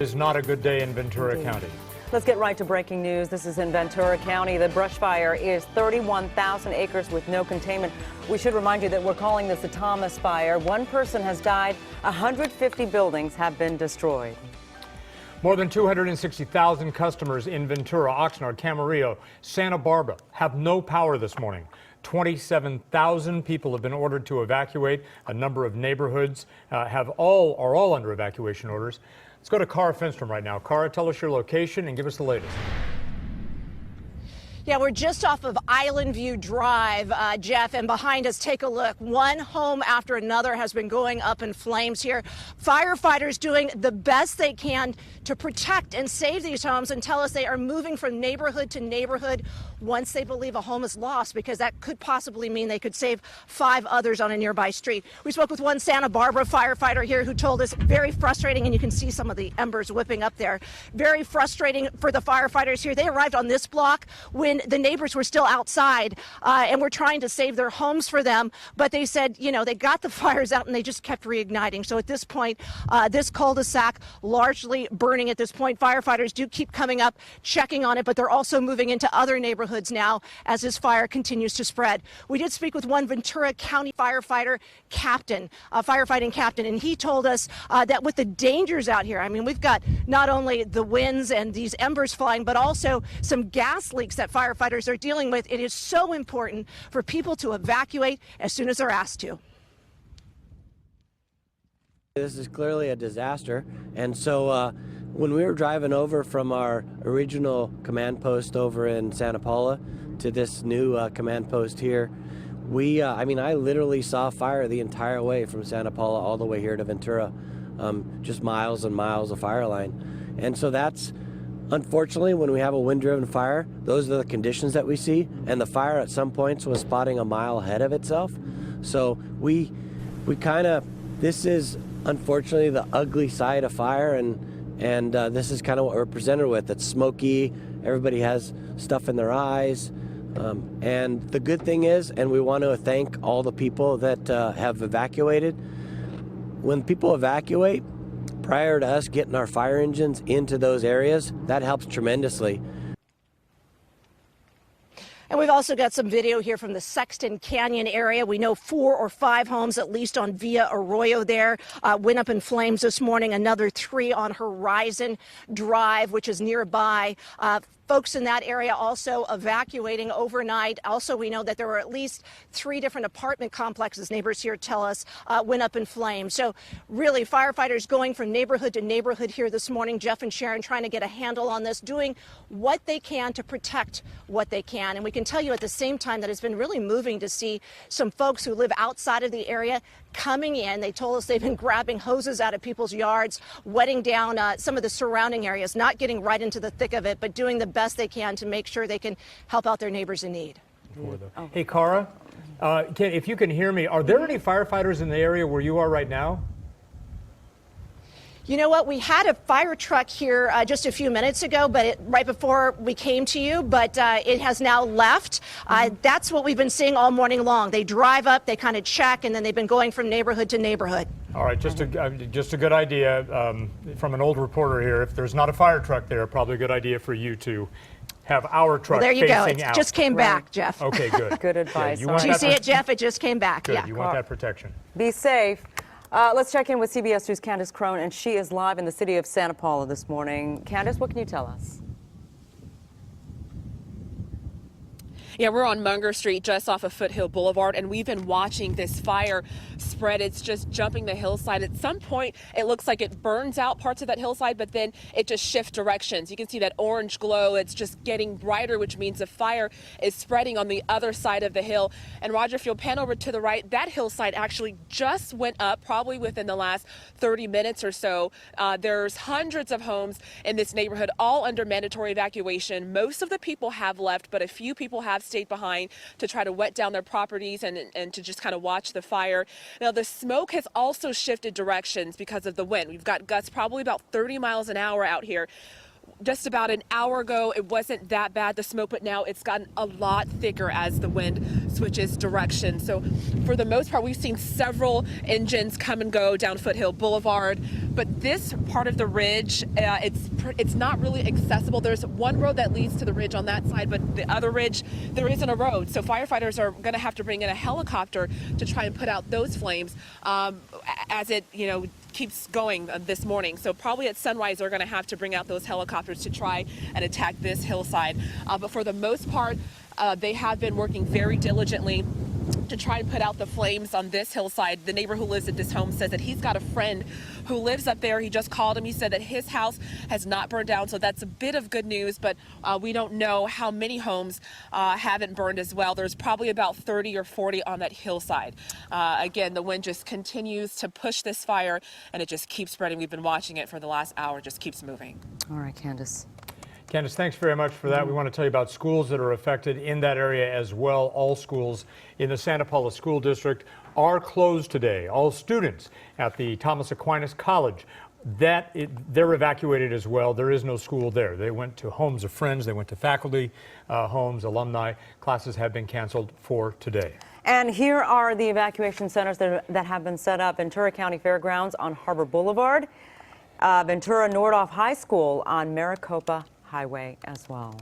It's not a good day in Ventura County. Let's get right to breaking news. This is in Ventura County. The brush fire is 31,000 acres with no containment. We should remind you that we're calling this a Thomas fire. One person has died. 150 buildings have been destroyed. More than 260,000 customers in Ventura, Oxnard, Camarillo, Santa Barbara have no power this morning. 27,000 people have been ordered to evacuate. A number of neighborhoods are all under evacuation orders. Let's go to Cara Finnstrom right now. Cara, tell us your location and give us the latest. Yeah, we're just off of Island View Drive, Jeff, and behind us, take a look. One home after another has been going up in flames here. Firefighters doing the best they can to protect and save these homes and tell us they are moving from neighborhood to neighborhood once they believe a home is lost, because that could possibly mean they could save 5 others on a nearby street. We spoke with one Santa Barbara firefighter here who told us very frustrating, and you can see some of the embers whipping up there. Very frustrating for the firefighters here. They arrived on this block when the neighbors were still outside and were trying to save their homes for them. But they said, you know, they got the fires out and they just kept reigniting. So at this point, this cul-de-sac largely burning at this point. Firefighters do keep coming up, checking on it, but they're also moving into other neighborhoods now as this fire continues to spread. We did speak with one Ventura County firefighting captain, and he told us that with the dangers out here, I mean, we've got not only the winds and these embers flying, but also some gas leaks that firefighters are dealing with. It is so important for people to evacuate as soon as they're asked to. This is clearly a disaster, and so when we were driving over from our original command post over in Santa Paula to this new command post here, I literally saw fire the entire way from Santa Paula all the way here to Ventura, just miles and miles of fire line. And so that's, unfortunately, when we have a wind-driven fire, those are the conditions that we see, and the fire at some points was spotting a mile ahead of itself. So we this is unfortunately the ugly side of fire, and this is kind of what we're presented with. It's smoky, everybody has stuff in their eyes, and the good thing is, and we want to thank all the people that have evacuated. When people evacuate, prior to us getting our fire engines into those areas, that helps tremendously. And we've also got some video here from the Sexton Canyon area. We know 4 or 5 homes, at least on Villa Arroyo there, went up in flames this morning. Another 3 on Horizon Drive, which is nearby. Folks in that area also evacuating overnight. Also, we know that there were at least 3 different apartment complexes, neighbors here tell us, went up in flames. So really, firefighters going from neighborhood to neighborhood here this morning. Jeff and Sharon trying to get a handle on this, doing what they can to protect what they can. And we can tell you at the same time that it's been really moving to see some folks who live outside of the area coming in. They told us they've been grabbing hoses out of people's yards, wetting down some of the surrounding areas, not getting right into the thick of it, but doing the best they can to make sure they can help out their neighbors in need. Hey, Cara, if you can hear me, are there any firefighters in the area where you are right now? You know what? We had a fire truck here just a few minutes ago, but right before we came to you, but it has now left. That's what we've been seeing all morning long. They drive up, they kind of check, and then they've been going from neighborhood to neighborhood. All right, just a good idea from an old reporter here. If there's not a fire truck there, probably a good idea for you to have our truck facing out. There you go. It out. just came back, Jeff. Okay, good. Good advice. Yeah, do you see it, Jeff? It just came back. Good. Yeah. You want that protection. Be safe. Let's check in with CBS News' Kandiss Crone, and she is live in the city of Santa Paula this morning. Kandiss, what can you tell us? Yeah, we're on Munger Street, just off of Foothill Boulevard, and we've been watching this fire spread. It's just jumping the hillside. At some point, it looks like it burns out parts of that hillside, but then it just shifts directions. You can see that orange glow. It's just getting brighter, which means the fire is spreading on the other side of the hill. And Roger, if you'll pan over to the right, that hillside actually just went up, probably within the last 30 minutes or so. There's hundreds of homes in this neighborhood, all under mandatory evacuation. Most of the people have left, but a few people have stayed behind to try to wet down their properties and to just kind of watch the fire. Now, the smoke has also shifted directions because of the wind. We've got gusts probably about 30 miles an hour out here. just about an hour ago, it wasn't that bad, the smoke, but now it's gotten a lot thicker as the wind switches direction. So for the most part, we've seen several engines come and go down Foothill Boulevard, but this part of the ridge, it's not really accessible. There's one road that leads to the ridge on that side, but the other ridge, there isn't a road. So firefighters are going to have to bring in a helicopter to try and put out those flames as it, keeps going this morning. So probably at sunrise, they're going to have to bring out those helicopters to try and attack this hillside. But for the most part, they have been working very diligently to try and put out the flames on this hillside. The neighbor who lives at this home says that he's got a friend who lives up there. He just called him. He said that his house has not burned down, so that's a bit of good news, but we don't know how many homes haven't burned as well. There's probably about 30 or 40 on that hillside. Again, the wind just continues to push this fire, and it just keeps spreading. We've been watching it for the last hour, just keeps moving. All right, Kandiss. Kandiss, thanks very much for that. We want to tell you about schools that are affected in that area as well. All schools in the Santa Paula School District are closed today. All students at the Thomas Aquinas College, they're evacuated as well. There is no school there. They went to homes of friends. They went to faculty homes, alumni. Classes have been canceled for today. And here are the evacuation centers that have been set up. Ventura County Fairgrounds on Harbor Boulevard, Ventura Nordoff High School on Maricopa Highway as well.